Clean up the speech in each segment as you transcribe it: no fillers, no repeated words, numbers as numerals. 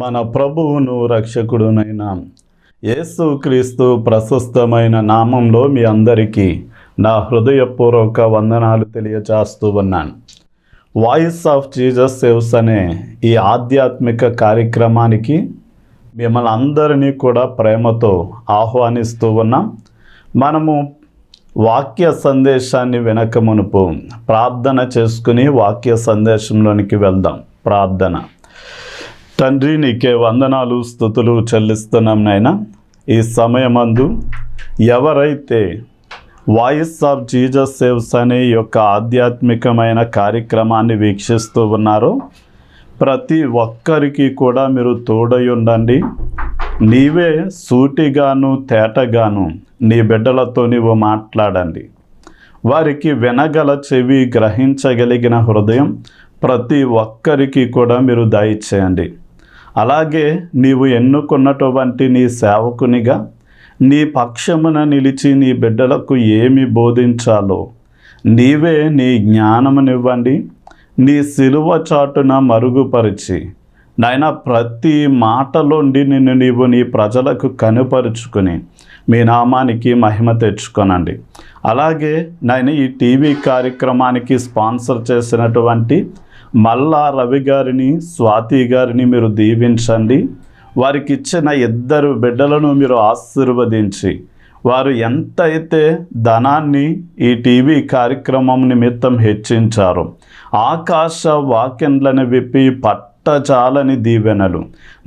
మన ప్రభువును రక్షకుడునైన యేసుక్రీస్తు ప్రశస్తమైన నామంలో మీ అందరికీ నా హృదయపూర్వక వందనాలు తెలియజేస్తూ ఉన్నాను. వాయిస్ ఆఫ్ జీసస్ సేవ్స్ అనే ఈ ఆధ్యాత్మిక కార్యక్రమానికి మిమ్మల్ని అందరినీ కూడా ప్రేమతో ఆహ్వానిస్తూ ఉన్నాం. మనము వాక్య సందేశాన్ని వెనక మునుపు ప్రార్థన చేసుకుని వాక్య సందేశంలోనికి వెళ్దాం. ప్రార్థన. తండ్రి, నీకే వందనాలు స్తుతులు చెల్లిస్తున్నాం నాయనా. ఈ సమయమందు ఎవరైతే వాయిస్ ఆఫ్ జీసస్ సేవ్స్ అనే యొక్క ఆధ్యాత్మికమైన కార్యక్రమాన్ని వీక్షిస్తూ ఉన్నారో ప్రతి ఒక్కరికి కూడా మీరు తోడై ఉండండి. నీవే సూటిగాను తేటగాను నీ బిడ్డలతో నీవు మాట్లాడండి. వారికి వినగల చెవి, గ్రహించగలిగిన హృదయం ప్రతి ఒక్కరికి కూడా మీరు దయచేయండి. అలాగే నీవు ఎన్నుకున్నటువంటి నీ సేవకునిగా నీ పక్షమున నిలిచి నీ బిడ్డలకు ఏమి బోధించాలో నీవే నీ జ్ఞానమునివ్వండి. నీ సిలువ చాటున మరుగుపరిచి నాయన ప్రతి మాటలోండి నిన్ను నీవు నీ ప్రజలకు కనుపరుచుకుని మీ నామానికి మహిమ తెచ్చుకొనండి. అలాగే నాయన ఈ టీవీ కార్యక్రమానికి స్పాన్సర్ చేసినటువంటి మల్లా రవి గారిని, స్వాతి గారిని మీరు దీవించండి. వారికి ఇచ్చిన ఇద్దరు బిడ్డలను మీరు ఆశీర్వదించి వారు ఎంతైతే ధనాన్ని ఈ టీవీ కార్యక్రమం నిమిత్తం హెచ్చించారో ఆకాశ వాక్యంలను విప్పి పట్టజాలని దీవెనలు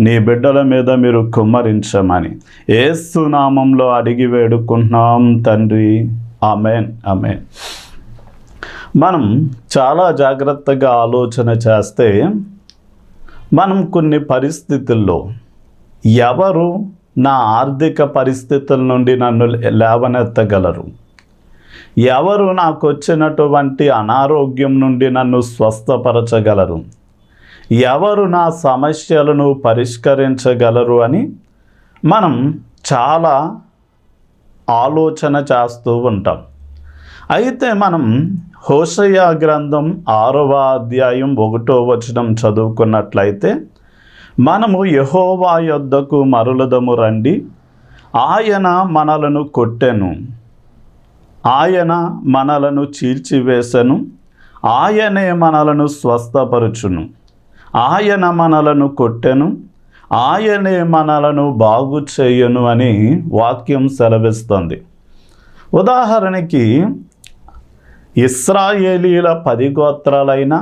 నీ బిడ్డల మీద మీరు కుమ్మరించమని యేసు నామంలో అడిగి వేడుకుంటున్నాం తండ్రి. ఆమేన్, ఆమేన్. మనం చాలా జాగ్రత్తగా ఆలోచన చేస్తే మనం కొన్ని పరిస్థితుల్లో ఎవరు నా ఆర్థిక పరిస్థితుల నుండి నన్ను లేవనెత్తగలరు, ఎవరు నాకు వచ్చినటువంటి అనారోగ్యం నుండి నన్ను స్వస్థపరచగలరు, ఎవరు నా సమస్యలను పరిష్కరించగలరు అని మనం చాలా ఆలోచన చేస్తూ ఉంటాం. అయితే మనం హోషేయ గ్రంథం 6వ అధ్యాయం 1వ వచనం చదువుకున్నట్లయితే మనము యెహోవా యొద్దకు మరలుదము రండి, ఆయన మనలను కొట్టెను, ఆయన మనలను చీల్చివేసెను, ఆయనే మనలను స్వస్థపరచును, ఆయన మనలను కొట్టెను, ఆయనే మనలను బాగు చేయను అని వాక్యం సెలవిస్తుంది. ఉదాహరణకి ఇశ్రాయేలీల 10 గోత్రాలైనా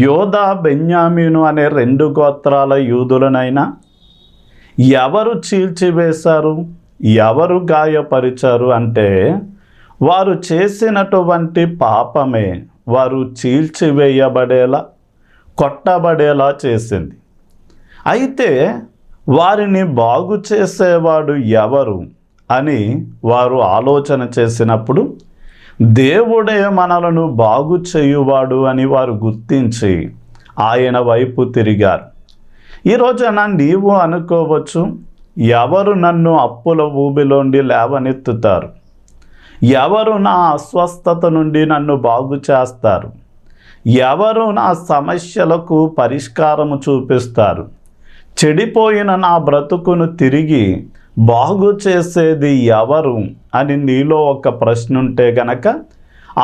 యోధా, బెన్యామీను అనే 2 గోత్రాల యూదులనైనా ఎవరు చీల్చివేశారు, ఎవరు గాయపరిచారు అంటే వారు చేసినటువంటి పాపమే వారు చీల్చివేయబడేలా, కొట్టబడేలా చేసింది. అయితే వారిని బాగు చేసేవాడు ఎవరు అని వారు ఆలోచన చేసినప్పుడు దేవుడే మనలను బాగు చేయువాడు అని వారు గుర్తించి ఆయన వైపు తిరిగారు. ఈరోజున నీవు అనుకోవచ్చు, ఎవరు నన్ను అప్పుల ఊబిలోండి లేవనెత్తుతారు, ఎవరు నా అస్వస్థత నుండి నన్ను బాగు చేస్తారు, ఎవరు నా సమస్యలకు పరిష్కారము చూపిస్తారు, చెడిపోయిన నా బ్రతుకును తిరిగి బాగు చేసేది ఎవరు అని నీలో ఒక ప్రశ్న ఉంటే గనక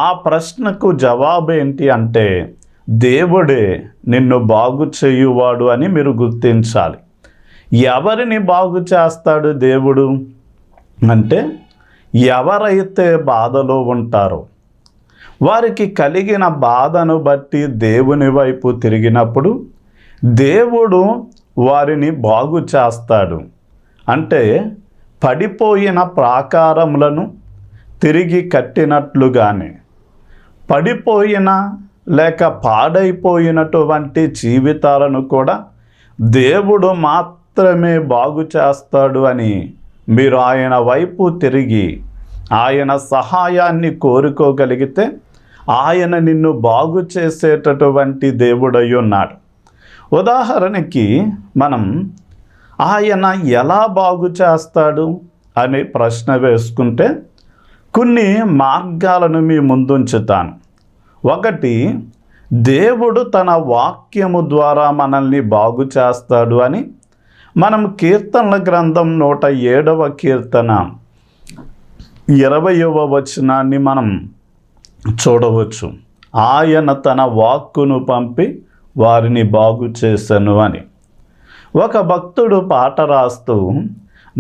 ఆ ప్రశ్నకు జవాబు ఏంటి అంటే దేవుడే నిన్ను బాగు చేయువాడు అని మీరు గుర్తించాలి. ఎవరిని బాగు చేస్తాడు దేవుడు అంటే ఎవరైతే బాధలో ఉంటారో వారికి కలిగిన బాధను బట్టి దేవుని వైపు తిరిగినప్పుడు దేవుడు వారిని బాగు చేస్తాడు. అంటే పడిపోయిన ప్రాకారములను తిరిగి కట్టినట్లుగానే పడిపోయిన లేక పాడైపోయినటువంటి జీవితాలను కూడా దేవుడు మాత్రమే బాగు చేస్తాడు అని మీరు ఆయన వైపు తిరిగి ఆయన సహాయాన్ని కోరుకోగలిగితే ఆయన నిన్ను బాగు చేసేటటువంటి దేవుడై ఉన్నాడు. ఉదాహరణకి మనం ఆయన ఎలా బాగు చేస్తాడు అనే ప్రశ్న వేసుకుంటే కొన్ని మార్గాలను మీ ముందుంచుతాను. ఒకటి, దేవుడు తన వాక్యము ద్వారా మనల్ని బాగు చేస్తాడు అని మనం కీర్తనల గ్రంథం 107వ కీర్తన 20వ వచనాన్ని మనం చూడవచ్చు. ఆయన తన వాక్కును పంపి వారిని బాగు చేసెను అని. ఒక భక్తుడు పాట రాస్తూ,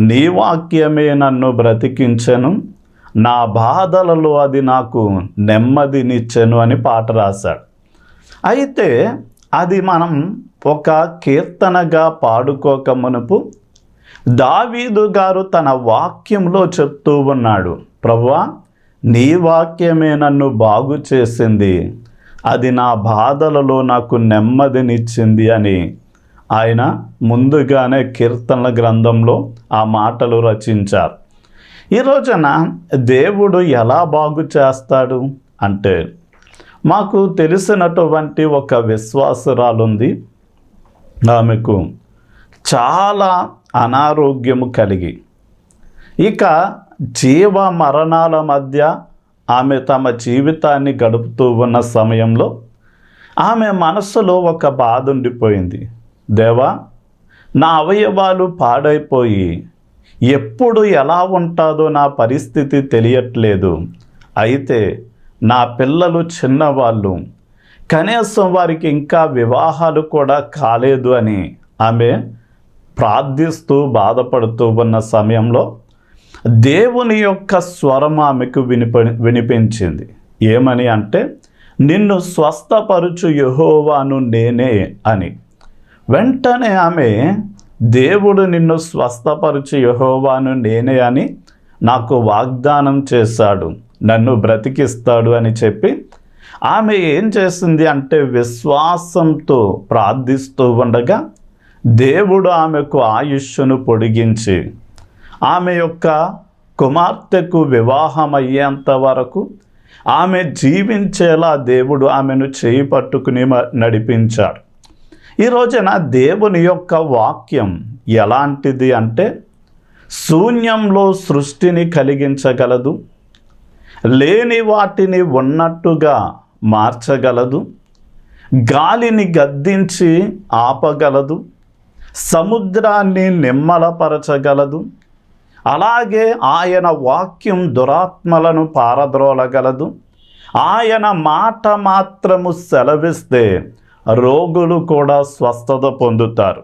నీ వాక్యమే నన్ను బ్రతికించెను, నా బాధలలో అది నాకు నెమ్మదినిచ్చెను అని పాట రాశాడు. అయితే అది మనం ఒక కీర్తనగా పాడుకోక మునుపు దావీదు గారు తన వాక్యంలో చెప్తూ ఉన్నాడు, ప్రభువా నీ వాక్యమే నన్ను బాగు చేసింది, అది నా బాధలలో నాకు నెమ్మదినిచ్చింది అని ఆయన ముందుగానే కీర్తనల గ్రంథంలో ఆ మాటలు రచించారు. ఈ రోజున దేవుడు ఎలా బాగు చేస్తాడు అంటే, మాకు తెలిసినటువంటి ఒక విశ్వాసురాలుంది. ఆమెకు చాలా అనారోగ్యము కలిగి ఇక జీవ మరణాల మధ్య ఆమె తమ జీవితాన్ని గడుపుతూ ఉన్న సమయంలో ఆమె మనసులో ఒక బాధ ఉండిపోయింది. దేవా, నా అవయవాలు పాడైపోయి ఎప్పుడు ఎలా ఉంటుందో నా పరిస్థితి తెలియట్లేదు. అయితే నా పిల్లలు చిన్నవాళ్ళు, కనీసం వారికి ఇంకా వివాహాలు కూడా కాలేదు అని ఆమె ప్రార్థిస్తూ బాధపడుతూ ఉన్న సమయంలో దేవుని యొక్క స్వరం ఆమెకు వినిపించింది. ఏమని అంటే, నిన్ను స్వస్థపరుచు యెహోవాను నేనే అని. వెంటనే ఆమె, దేవుడు నిన్ను స్వస్థపరుచు యెహోవాను నేనే అని నాకు వాగ్దానం చేశాడు, నన్ను బ్రతికిస్తాడు అని చెప్పి ఆమె ఏం చేసింది అంటే, విశ్వాసంతో ప్రార్థిస్తూ ఉండగా దేవుడు ఆమెకు ఆయుష్ను పొడిగించి ఆమె యొక్క కుమార్తెకు వివాహం అయ్యేంత వరకు ఆమె జీవించేలా దేవుడు ఆమెను చేయి పట్టుకుని నడిపించాడు. ఈ రోజున దేవుని యొక్క వాక్యం ఎలాంటిది అంటే, శూన్యంలో సృష్టిని కలిగించగలదు, లేని వాటిని ఉన్నట్టుగా మార్చగలదు, గాలిని గద్దించి ఆపగలదు, సముద్రాన్ని నిమ్మలపరచగలదు. అలాగే ఆయన వాక్యం దురాత్మలను పారద్రోలగలదు. ఆయన మాట మాత్రము సెలవిస్తే రోగులు కూడా స్వస్థత పొందుతారు.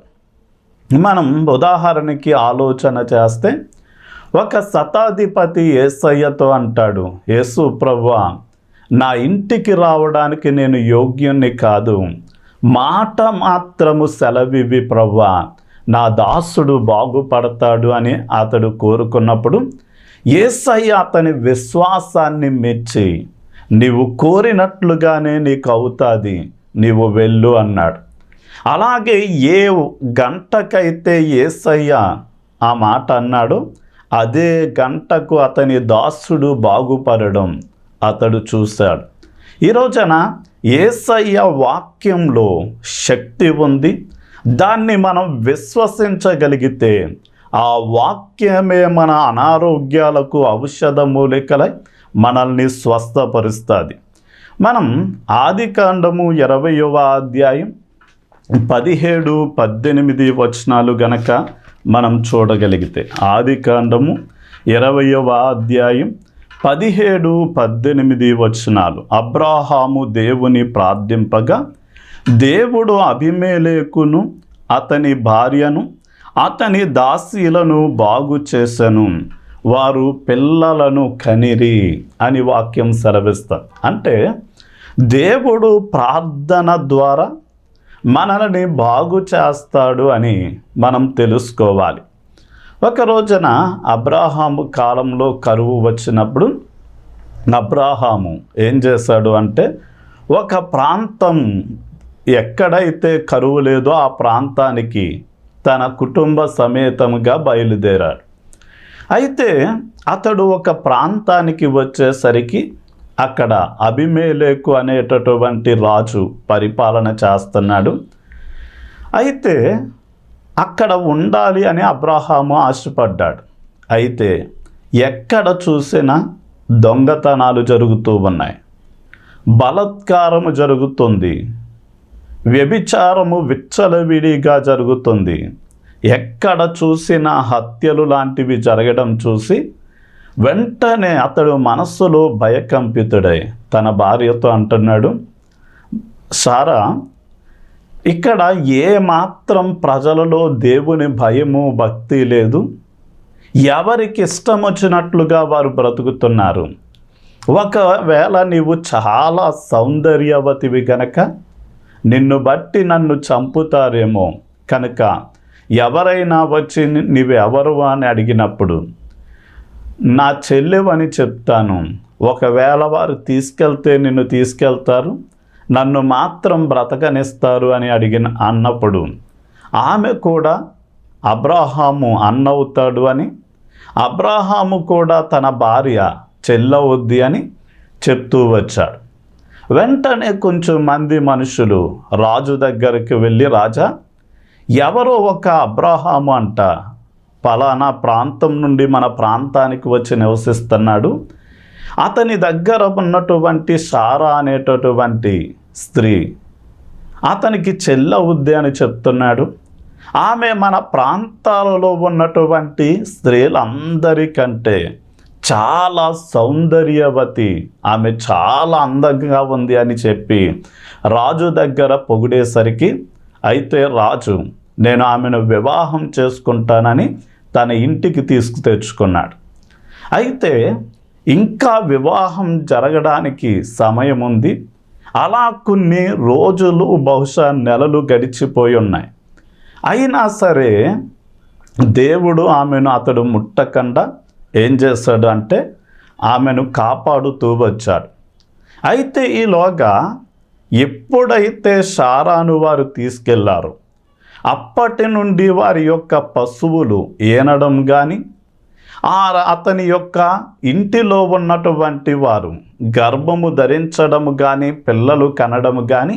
మనం ఉదాహరణకి ఆలోచన చేస్తే, ఒక శతాధిపతి యేసయ్యతో అంటాడు, యేసు ప్రభువా, నా ఇంటికి రావడానికి నేను యోగ్యుణ్ణి కాదు, మాట మాత్రము సెలవివి ప్రభువా, నా దాసుడు బాగుపడతాడు అని అతడు కోరుకున్నప్పుడు యేసయ్య అతని విశ్వాసాన్ని మెచ్చి, నీవు కోరినట్లుగానే నీకు అవుతుంది, నీవు వెళ్ళు అన్నాడు. అలాగే ఏ గంటకైతే యేసయ్య ఆ మాట అన్నాడు, అదే గంటకు అతని దాసుడు బాగుపడడం అతడు చూశాడు. ఈ రోజున యేసయ్య వాక్యంలో శక్తి ఉంది. దాన్ని మనం విశ్వసించగలిగితే ఆ వాక్యమే మన అనారోగ్యాలకు ఔషధ మూలికలై మనల్ని స్వస్థపరుస్తుంది. మనం ఆదికాండము 20వ అధ్యాయం 17-18 వచనాలు గనక మనం చూడగలిగితే, ఆదికాండము 20వ అధ్యాయం 17-18 వచనాలు. అబ్రాహాము దేవుని ప్రార్థింపగా దేవుడు అబీమెలెకును అతని భార్యను అతని దాసీలను బాగు చేసెను, వారు పిల్లలను కనిరి అని వాక్యం సెలవిస్తారు. అంటే దేవుడు ప్రార్థన ద్వారా మనల్ని బాగు చేస్తాడు అని మనం తెలుసుకోవాలి. ఒక రోజున అబ్రాహాము కాలంలో కరువు వచ్చినప్పుడు అబ్రాహాము ఏం చేశాడు అంటే, ఒక ప్రాంతం ఎక్కడైతే కరువు లేదో ఆ ప్రాంతానికి తన కుటుంబ సమేతముగా బయలుదేరాడు. అయితే అతడు ఒక ప్రాంతానికి వచ్చేసరికి అక్కడ అబీమెలెకు అనేటటువంటి రాజు పరిపాలన చేస్తున్నాడు. అయితే అక్కడ ఉండాలి అని అబ్రాహాము ఆశపడ్డాడు. అయితే ఎక్కడ చూసినా దొంగతనాలు జరుగుతూ ఉన్నాయి. బలాత్కారము జరుగుతుంది, వ్యభిచారము విచ్చలవిడిగా జరుగుతుంది. ఎక్కడ చూసినా హత్యలు లాంటివి జరగడం చూసి వెంటనే అతడు మనస్సులో భయకంపితుడై తన భార్యతో అంటున్నాడు, సారా, ఇక్కడ ఏ మాత్రం ప్రజలలో దేవుని భయము భక్తి లేదు. ఎవరికి ఇష్టం వచ్చినట్లుగా వారు బ్రతుకుతున్నారు. ఒకవేళ నీవు చాలా సౌందర్యవతివి గనక నిన్ను బట్టి నన్ను చంపుతారేమో, కనుక ఎవరైనా వచ్చి నీవెవరు అని అడిగినప్పుడు నా చెల్లెవని చెప్తాను. ఒకవేళ వారు తీసుకెళ్తే నిన్ను తీసుకెళ్తారు, నన్ను మాత్రం బ్రతకనిస్తారు అని అన్నప్పుడు ఆమె కూడా అబ్రాహాము అన్నవుతాడు అని, అబ్రాహాము కూడా తన భార్య చెల్లవుద్ది అని చెప్తూ వచ్చాడు. వెంటనే కొంచెం మంది మనుషులు రాజు దగ్గరికి వెళ్ళి, రాజా, ఎవరో ఒక అబ్రాహాము అంట పలానా ప్రాంతం నుండి మన ప్రాంతానికి వచ్చి నివసిస్తున్నాడు. అతని దగ్గర ఉన్నటువంటి సారా అనేటటువంటి స్త్రీ అతనికి చెల్లవుద్ది అని చెప్తున్నాడు. ఆమె మన ప్రాంతాలలో ఉన్నటువంటి స్త్రీలందరికంటే చాలా సౌందర్యవతి, ఆమె చాలా అందంగా ఉంది అని చెప్పి రాజు దగ్గర పొగిడేసరికి, అయితే రాజు నేను ఆమెను వివాహం చేసుకుంటానని తన ఇంటికి తెచ్చుకున్నాడు. అయితే ఇంకా వివాహం జరగడానికి సమయం ఉంది. అలా కొన్ని రోజులు, బహుశా నెలలు గడిచిపోయి ఉన్నాయి. అయినా సరే దేవుడు ఆమెను అతడు ముట్టకుండా ఏం చేశాడు అంటే ఆమెను కాపాడుతూ వచ్చాడు. అయితే ఈలోగా ఎప్పుడైతే సారాను వారు తీసుకెళ్లారో అప్పటి నుండి వారి యొక్క పశువులు ఏనడం కానీ, అతని యొక్క ఇంటిలో ఉన్నటువంటి వారు గర్భము ధరించడము కానీ, పిల్లలు కనడము కానీ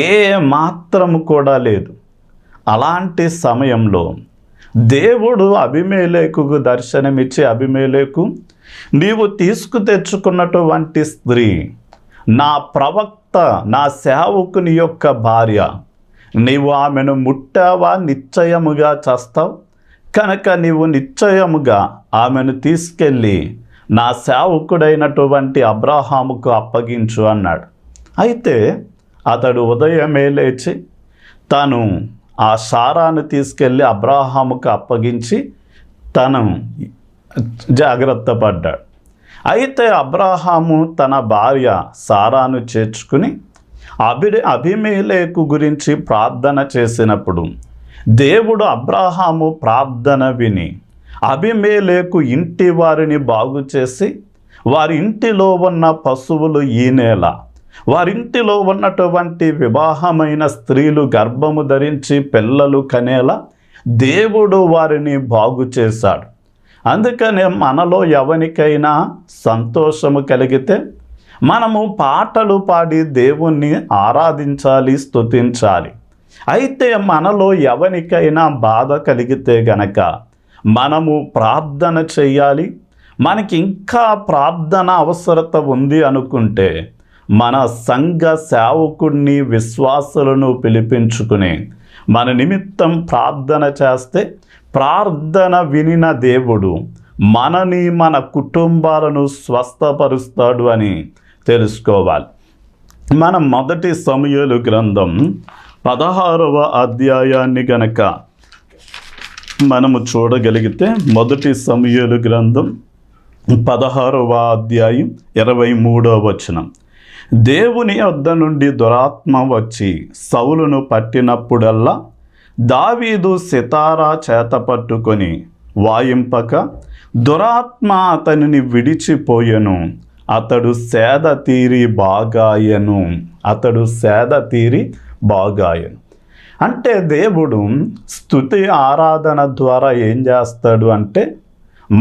ఏ మాత్రము కూడా లేదు. అలాంటి సమయంలో దేవుడు అబీమెలెకుకు దర్శనమిచ్చి, అబీమెలెకు, నీవు తెచ్చుకున్నటువంటి స్త్రీ నా ప్రవక్త, నా సేవకుని యొక్క భార్య. నీవు ఆమెను ముట్టావా నిశ్చయముగా చస్తావు, కనుక నీవు నిశ్చయముగా ఆమెను తీసుకెళ్ళి నా సేవకుడైనటువంటి అబ్రాహాముకు అప్పగించు అన్నాడు. అయితే అతడు ఉదయమే లేచి తను ఆ సారాను తీసుకెళ్ళి అబ్రాహాముకు అప్పగించి తను జాగ్రత్త పడ్డాడు. అయితే అబ్రాహాము తన భార్య సారాను చేర్చుకుని అబీమెలెకు గురించి ప్రార్థన చేసినప్పుడు దేవుడు అబ్రాహాము ప్రార్థన విని అబీమెలెకు ఇంటి వారిని బాగు చేసి, వారి ఇంటిలో ఉన్న పశువులు ఈనేలా, వారింటిలో ఉన్నటువంటి వివాహమైన స్త్రీలు గర్భము ధరించి పిల్లలు కనేలా దేవుడు వారిని బాగు చేశాడు. అందుకనే మనలో ఎవరికైనా సంతోషము కలిగితే మనము పాటలు పాడి దేవుణ్ణి ఆరాధించాలి, స్తుతించాలి. అయితే మనలో ఎవరికైనా బాధ కలిగితే గనక మనము ప్రార్థన చేయాలి. మనకి ఇంకా ప్రార్థన అవసరత ఉంది అనుకుంటే మన సంఘ సేవకుడిని, విశ్వాసులను పిలిపించుకుని మన నిమిత్తం ప్రార్థన చేస్తే ప్రార్థన వినిన దేవుడు మనని, మన కుటుంబాలను స్వస్థపరుస్తాడు అని తెలుసుకోవాలి. మనం మొదటి సమూయేలు గ్రంథం 16వ అధ్యాయాన్ని గనక మనము చూడగలిగితే, మొదటి సమూయేలు గ్రంథం 16వ అధ్యాయం 23వ వచనం, దేవుని వద్ద నుండి దురాత్మ వచ్చి సౌలును పట్టినప్పుడల్లా దావీదు సితారా చేత పట్టుకొని వాయింపక దురాత్మ అతనిని విడిచిపోయెను, అతడు సేద తీరి బాగాయను, అతడు సేద తీరి బాగాయను. అంటే దేవుడు స్తుతి ఆరాధన ద్వారా ఏం చేస్తాడు అంటే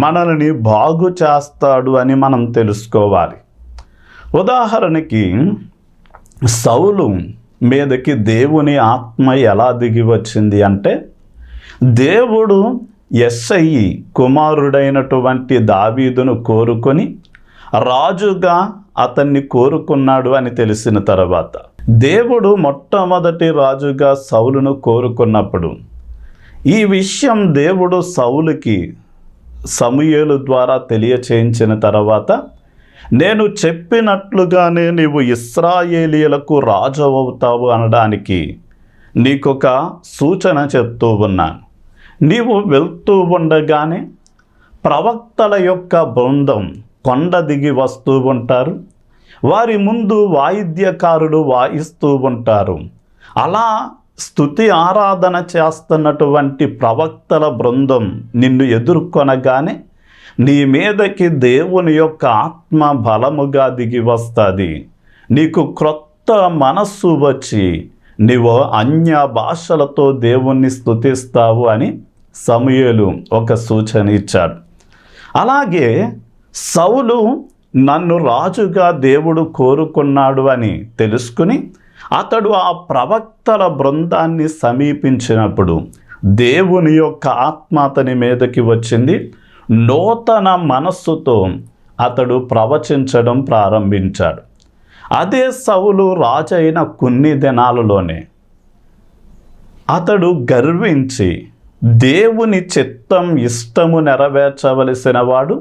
మనల్ని బాగు చేస్తాడు అని మనం తెలుసుకోవాలి. ఉదాహరణకి సౌలు మీదకి దేవుని ఆత్మ ఎలా దిగి వచ్చింది అంటే, దేవుడు యెష్షయి కుమారుడైనటువంటి దావీదును కోరుకొని రాజుగా అతన్ని కోరుకున్నాడు అని తెలిసిన తర్వాత, దేవుడు మొట్టమొదటి రాజుగా సౌలును కోరుకున్నప్పుడు ఈ విషయం దేవుడు సౌలుకి సమూయేలు ద్వారా తెలియచేయించిన తర్వాత, నేను చెప్పినట్లుగానే నీవు ఇశ్రాయేలీయులకు రాజు అవుతావు అనడానికి నీకొక సూచన చెప్తూ ఉన్నాను. నీవు వెళ్తూ ఉండగానే ప్రవక్తల యొక్క బృందం కొండ దిగి వస్తూ ఉంటారు. వారి ముందు వాయిద్యకారులు వాయిస్తూ ఉంటారు. అలా స్తుతి ఆరాధన చేస్తున్నటువంటి ప్రవక్తల బృందం నిన్ను ఎదుర్కొనగానే నీ మీదకి దేవుని యొక్క ఆత్మ బలముగా దిగి వస్తుంది. నీకు క్రొత్త మనస్సు వచ్చి నీవు అన్య భాషలతో దేవుణ్ణి స్తుతిస్తావు అని సమూయేలు ఒక సూచన ఇచ్చాడు. అలాగే సౌలు నన్ను రాజుగా దేవుడు కోరుకున్నాడు అని తెలుసుకుని అతడు ఆ ప్రవక్తల బృందాన్ని సమీపించినప్పుడు దేవుని యొక్క ఆత్మ అతని మీదకి వచ్చింది. నూతన మనస్సుతో అతడు ప్రవచించడం ప్రారంభించాడు. అదే సౌలు రాజైన కొన్ని దినాలలోనే అతడు గర్వించి దేవుని చిత్తం ఇష్టము నెరవేర్చవలసిన వాడు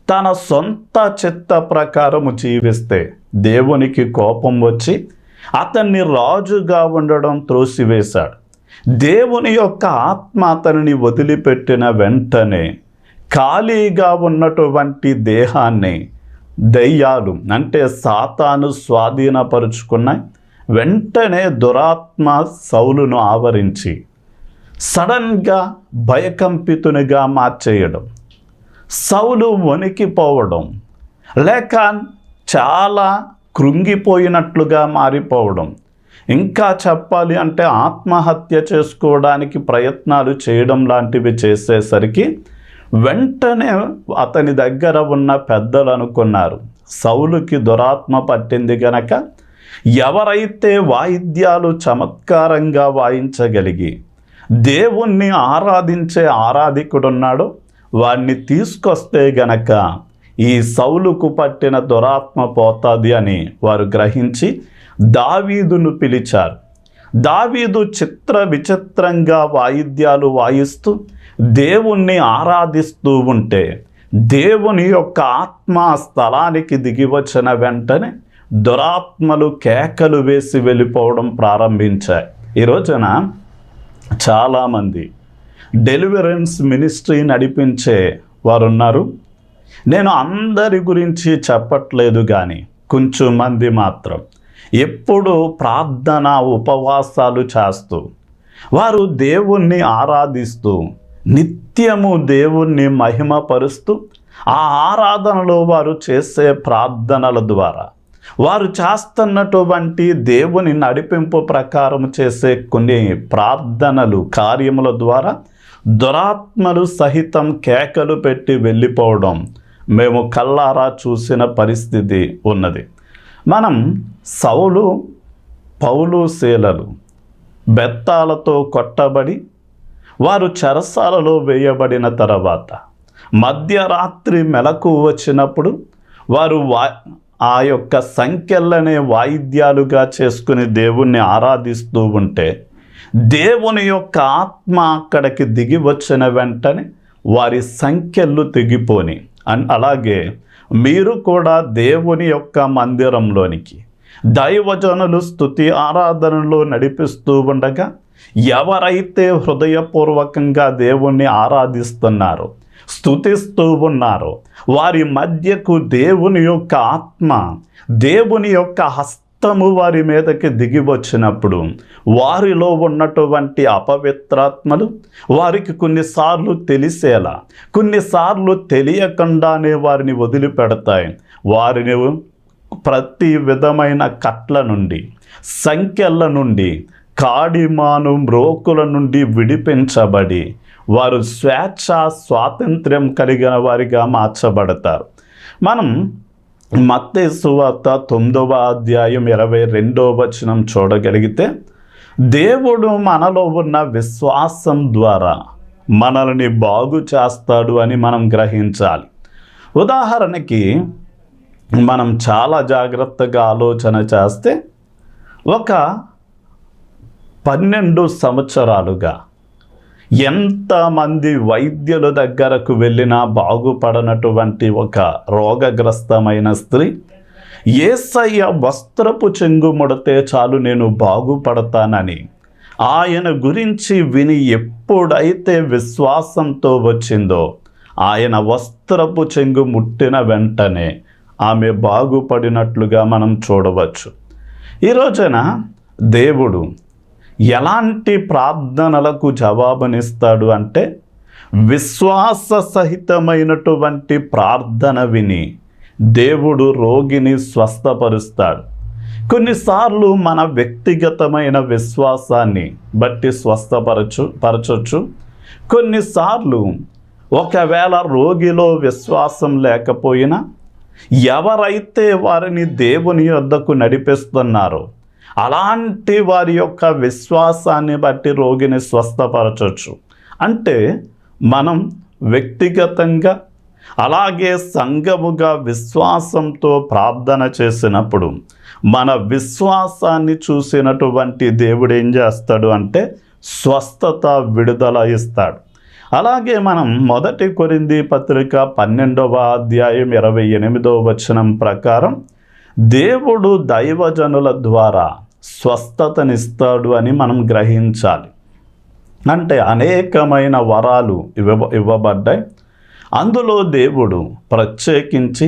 తన సొంత చిత్త ప్రకారము జీవిస్తే దేవునికి కోపం వచ్చి అతన్ని రాజుగా ఉండడం త్రోసివేశాడు. దేవుని యొక్క ఆత్మ అతనిని వదిలిపెట్టిన వెంటనే ఖాళీగా ఉన్నటువంటి దేహాన్ని దయ్యాలు అంటే సాతాను స్వాధీనపరుచుకున్నాయి. వెంటనే దురాత్మ సౌలును ఆవరించి సడన్గా భయకంపితునిగా మార్చేయడం, సౌలు వణికిపోవడం, లేక చాలా కృంగిపోయినట్లుగా మారిపోవడం, ఇంకా చెప్పాలి అంటే ఆత్మహత్య చేసుకోవడానికి ప్రయత్నాలు చేయడం లాంటివి చేసేసరికి వెంటనే అతని దగ్గర ఉన్న పెద్దలు అనుకున్నారు, సౌలుకి దురాత్మ పట్టింది గనక ఎవరైతే వాయిద్యాలు చమత్కారంగా వాయించగలిగి దేవుణ్ణి ఆరాధించే ఆరాధికుడున్నాడో వాణ్ణి తీసుకొస్తే గనక ఈ సౌలుకు పట్టిన దురాత్మ పోతుంది అని వారు గ్రహించి దావీదును పిలిచారు. దావీదు చిత్ర విచిత్రంగా వాయిద్యాలు వాయిస్తూ దేవుణ్ణి ఆరాధిస్తూ ఉంటే దేవుని యొక్క ఆత్మ స్థలానికి దిగి వచ్చిన వెంటనే దురాత్మలు కేకలు వేసి వెళ్ళిపోవడం ప్రారంభించాయి. ఈ రోజున చాలామంది డెలివరెన్స్ మినిస్ట్రీ నడిపించే వారు ఉన్నారు. నేను అందరి గురించి చెప్పట్లేదు, కానీ కొంచెం మంది మాత్రం ఎప్పుడు ప్రార్థన ఉపవాసాలు చేస్తూ వారు దేవుణ్ణి ఆరాధిస్తూ నిత్యము దేవుణ్ణి మహిమపరుస్తూ ఆ ఆరాధనలో వారు చేసే ప్రార్థనల ద్వారా వారు చేస్తున్నటువంటి దేవుని నడిపింపు ప్రకారం చేసే కొన్ని ప్రార్థనలు కార్యముల ద్వారా దురాత్మలు సహితం కేకలు పెట్టి వెళ్ళిపోవడం మేము కళ్ళారా చూసిన పరిస్థితి ఉన్నది. మనం సౌలు పౌలు శీలలు బెత్తాలతో కొట్టబడి వారు చెరసాలలో వేయబడిన తర్వాత మధ్యరాత్రి మెలకు వచ్చినప్పుడు వారు ఆ యొక్క సంఖ్యలనే వాయిద్యాలుగా చేసుకుని దేవుణ్ణి ఆరాధిస్తూ ఉంటే దేవుని యొక్క ఆత్మ అక్కడికి దిగి వచ్చిన వెంటనే వారి సంఖ్యలు తెగిపోని. అలాగే మీరు కూడా దేవుని యొక్క మందిరంలోనికి దైవజనులు స్తుతి ఆరాధనలో నడిపిస్తూ ఉండగా ఎవరైతే హృదయపూర్వకంగా దేవుణ్ణి ఆరాధిస్తున్నారో స్తుతిస్తూ ఉన్నారో వారి మధ్యకు దేవుని యొక్క ఆత్మ దేవుని యొక్క హస్తము వారి మీదకి దిగి వచ్చినప్పుడు వారిలో ఉన్నటువంటి అపవిత్రాత్మలు వారికి కొన్నిసార్లు తెలిసేలా కొన్నిసార్లు తెలియకుండానే వారిని వదిలిపెడతాయి. వారిని ప్రతి విధమైన కట్ల నుండి సంఖ్యల నుండి కాడిమాను మ్రోకుల నుండి విడిపించబడి వారు స్వాతంత్ర్యం కలిగిన వారిగా మార్చబడతారు. మనం మత్తయి సువార్త 9వ అధ్యాయం 22వ వచనం చూడగలిగితే దేవుడు మనలో ఉన్న విశ్వాసం ద్వారా మనల్ని బాగు చేస్తాడు అని మనం గ్రహించాలి. ఉదాహరణకి మనం చాలా జాగ్రత్తగా ఆలోచన చేస్తే ఒక 12 సంవత్సరాలుగా ఎంతమంది వైద్యుల దగ్గరకు వెళ్ళినా బాగుపడనటువంటి ఒక రోగగ్రస్తమైన స్త్రీ యేసయ్య వస్త్రపు చెంగు ముడితే చాలు నేను బాగుపడతానని ఆయన గురించి విని ఎప్పుడైతే విశ్వాసంతో వచ్చిందో ఆయన వస్త్రపు చెంగు ముట్టిన వెంటనే ఆమె బాగుపడినట్లుగా మనం చూడవచ్చు. ఈ రోజున దేవుడు ఎలాంటి ప్రార్థనలకు జవాబునిస్తాడు అంటే విశ్వాస సహితమైనటువంటి ప్రార్థన విని దేవుడు రోగిని స్వస్థపరుస్తాడు. కొన్నిసార్లు మన వ్యక్తిగతమైన విశ్వాసాన్ని బట్టి పరచొచ్చు. కొన్నిసార్లు ఒకవేళ రోగిలో విశ్వాసం లేకపోయినా ఎవరైతే వారిని దేవుని యొద్దకు నడిపిస్తున్నారో అలాంటి వారి యొక్క విశ్వాసాన్ని బట్టి రోగిని స్వస్థపరచవచ్చు. అంటే మనం వ్యక్తిగతంగా అలాగే సంఘముగా విశ్వాసంతో ప్రార్థన చేసినప్పుడు మన విశ్వాసాన్ని చూసినటువంటి దేవుడు ఏం చేస్తాడు అంటే స్వస్థత, విడుదల ఇస్తాడు. అలాగే మనం 1 కొరింథీ పత్రిక 12వ అధ్యాయం 28వ వచనం ప్రకారం దేవుడు దైవజనుల ద్వారా స్వస్థతనిస్తాడు అని మనం గ్రహించాలి. అంటే అనేకమైన వరాలు ఇవ్వబడ్డాయి. అందులో దేవుడు ప్రత్యేకించి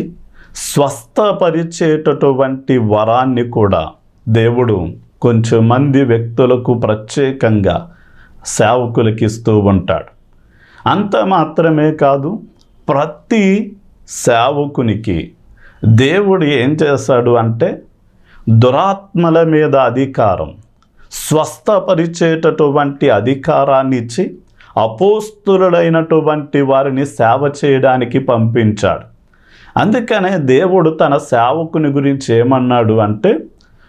స్వస్థపరిచేటటువంటి వరాన్ని కూడా దేవుడు కొంచెం మంది వ్యక్తులకు ప్రత్యేకంగా సేవకులకి ఇస్తూ ఉంటాడు. అంత మాత్రమే కాదు, ప్రతి సేవకునికి దేవుడు ఏం చేశాడు అంటే దురాత్మల మీద అధికారం, స్వస్థపరిచేటటువంటి అధికారాన్ని ఇచ్చి అపోస్తులుడైనటువంటి వారిని సేవ చేయడానికి పంపించాడు. అందుకనే దేవుడు తన సేవకుని గురించి ఏమన్నాడు అంటే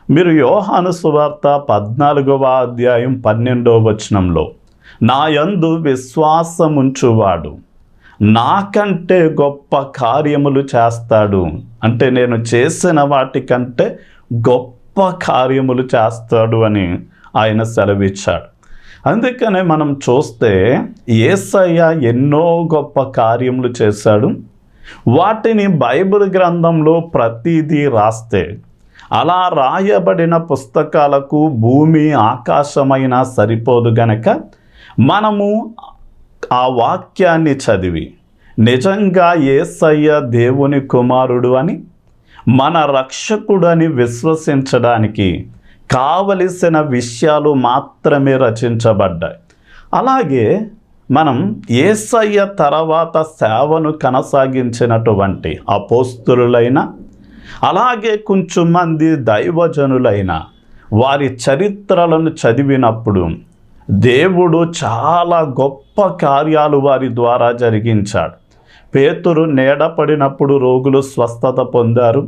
మీరు యోహాను సువార్త 14వ అధ్యాయం 12వ వచనంలో నా యందు విశ్వాసముంచువాడు నాకంటే గొప్ప కార్యములు చేస్తాడు, అంటే నేను చేసిన వాటికంటే గొప్ప కార్యములు చేస్తాడు అని ఆయన సెలవిచ్చాడు. అందుకనే మనం చూస్తే యేసయ్య ఎన్నో గొప్ప కార్యములు చేశాడు. వాటిని బైబిల్ గ్రంథంలో ప్రతిదీ రాస్తే అలా రాయబడిన పుస్తకాలకు భూమి ఆకాశమైనా సరిపోదు గనక మనము ఆ వాక్యాన్ని చదివి నిజంగా యేసయ్య దేవుని కుమారుడు అని మన రక్షకుడని విశ్వసించడానికి కావలసిన విషయాలు మాత్రమే రచించబడ్డాయి. అలాగే మనం యేసయ్య తర్వాత సేవను కొనసాగించినటువంటి అపోస్తులులైన అలాగే కొంచెం మంది దైవజనులైన వారి చరిత్రలను చదివినప్పుడు దేవుడు చాలా గొప్ప కార్యాలు వారి ద్వారా జరిగించాడు. పేతురు నీడపడినప్పుడు రోగులు స్వస్థత పొందారు.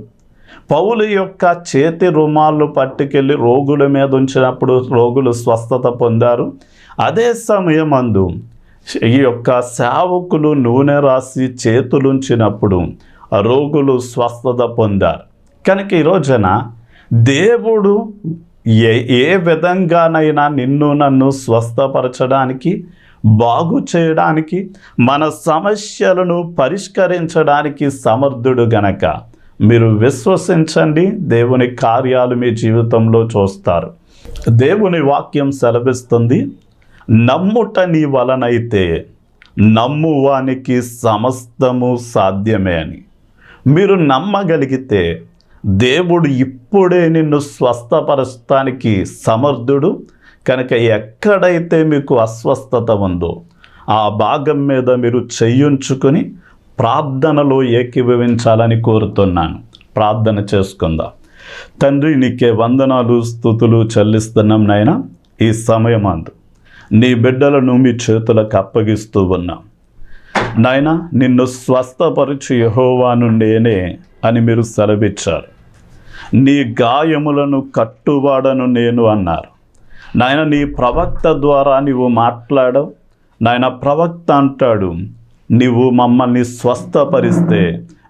పౌలు యొక్క చేతి రుమాళ్ళు పట్టుకెళ్ళి రోగుల మీద ఉంచినప్పుడు రోగులు స్వస్థత పొందారు. అదే సమయమందు ఈ యొక్క సేవకులు నూనె రాసి చేతులుంచినప్పుడు రోగులు స్వస్థత పొందారు. కనుక ఈ రోజున దేవుడు ఏ విధంగానైనా నిన్ను నన్ను స్వస్థపరచడానికి, బాగు చేయడానికి, మన సమస్యలను పరిష్కరించడానికి సమర్థుడు గనక మీరు విశ్వసించండి, దేవుని కార్యాలు మీ జీవితంలో చూస్తారు. దేవుని వాక్యం సెలవిస్తుంది, నమ్ముట నీ వలనైతే నమ్మువానికి సమస్తము సాధ్యమే అని. మీరు నమ్మగలిగితే దేవుడు ఇప్పుడే నిన్ను స్వస్థపరచడానికి సమర్థుడు. కనుక ఎక్కడైతే మీకు అస్వస్థత ఉందో ఆ భాగం మీద మీరు చెయ్యుంచుకొని ప్రార్థనలో ఏకీభవించాలని కోరుతున్నాను. ప్రార్థన చేసుకుందాం. తండ్రి, నీకే వందనాలు, స్తుతులు చెల్లిస్తున్నాం నాయన. ఈ సమయమందు నీ బిడ్డలను మీ చేతులకు అప్పగిస్తూ ఉన్నాం నాయన. నిన్ను స్వస్థపరచు యెహోవాను నేనే అని మీరు సెలవిచ్చారు. నీ గాయములను కట్టువాడను నేను అన్నారు నాయన. నీ ప్రవక్త ద్వారా నీవు మాట్లాడవు నాయన. ప్రవక్త అంటాడు, నీవు మమ్మల్ని స్వస్థపరిస్తే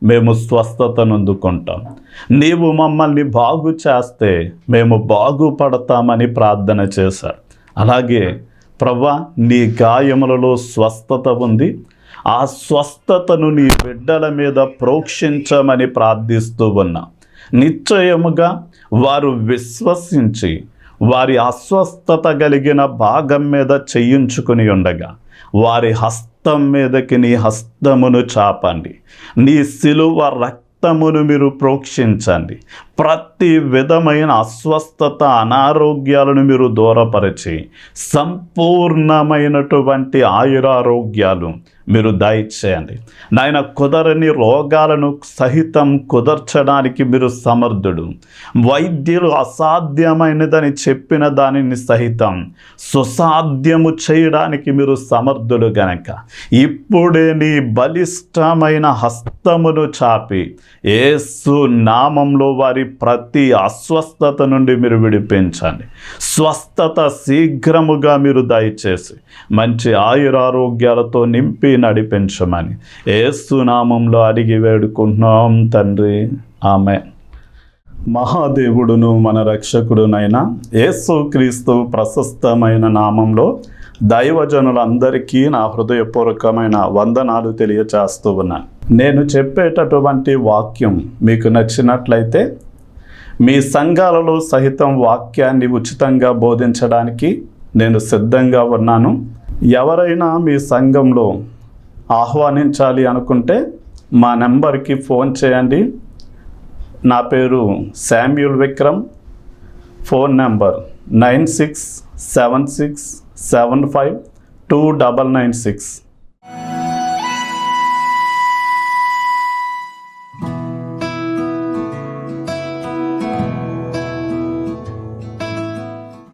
మేము స్వస్థతను అందుకుంటాం. నీవు మమ్మల్ని బాగు చేస్తే మేము బాగుపడతామని ప్రార్థన చేశాడు. అలాగే ప్రభువా, నీ గాయములలో స్వస్థత ఉంది. ఆ స్వస్థతను నీ బిడ్డల మీద ప్రోక్షించమని ప్రార్థిస్తూ ఉన్నా. నిశ్చయముగా వారు విశ్వసించి వారి అస్వస్థత కలిగిన భాగం మీద చేయించుకుని ఉండగా వారి హస్తం మీదకి నీ హస్తమును చాపండి. నీ శిలువ రక్తమును మీరు ప్రోక్షించండి. ప్రతి విధమైన అస్వస్థత, అనారోగ్యాలను మీరు దూరపరిచి సంపూర్ణమైనటువంటి ఆయురారోగ్యాలు మీరు దయచేయండి నాయన. కుదరని రోగాలను సహితం కుదర్చడానికి మీరు సమర్థుడు. వైద్యులు అసాధ్యమైనదని చెప్పిన దానిని సహితం సుసాధ్యము చేయడానికి మీరు సమర్థులు గనక ఇప్పుడే నీ బలిష్టమైన హస్తమును చాపి యేసు నామంలో వారి ప్రతి అస్వస్థత నుండి మీరు విడిపించండి. స్వస్థత శీఘ్రముగా మీరు దయచేసి మంచి ఆయురారోగ్యాలతో నింపి నడిపించమని యేసు నామంలో అడిగి వేడుకుంటున్నాం తండ్రి, ఆమేన్. మహాదేవుడును మన రక్షకుడునైన యేసుక్రీస్తు ప్రశస్తమైన నామంలో దైవజనులందరికీ నా హృదయపూర్వకమైన వందనాలు తెలియచేస్తూ ఉన్నాను. నేను చెప్పేటటువంటి వాక్యం మీకు నచ్చినట్లయితే మీ సంఘాలలో సహితం వాక్యాన్ని ఉచితంగా బోధించడానికి నేను సిద్ధంగా ఉన్నాను. ఎవరైనా మీ సంఘంలో ఆహ్వానించాలి అనుకుంటే మా నెంబర్కి ఫోన్ చేయండి. నా పేరు శామ్యూల్ విక్రమ్. Phone number 9676752996.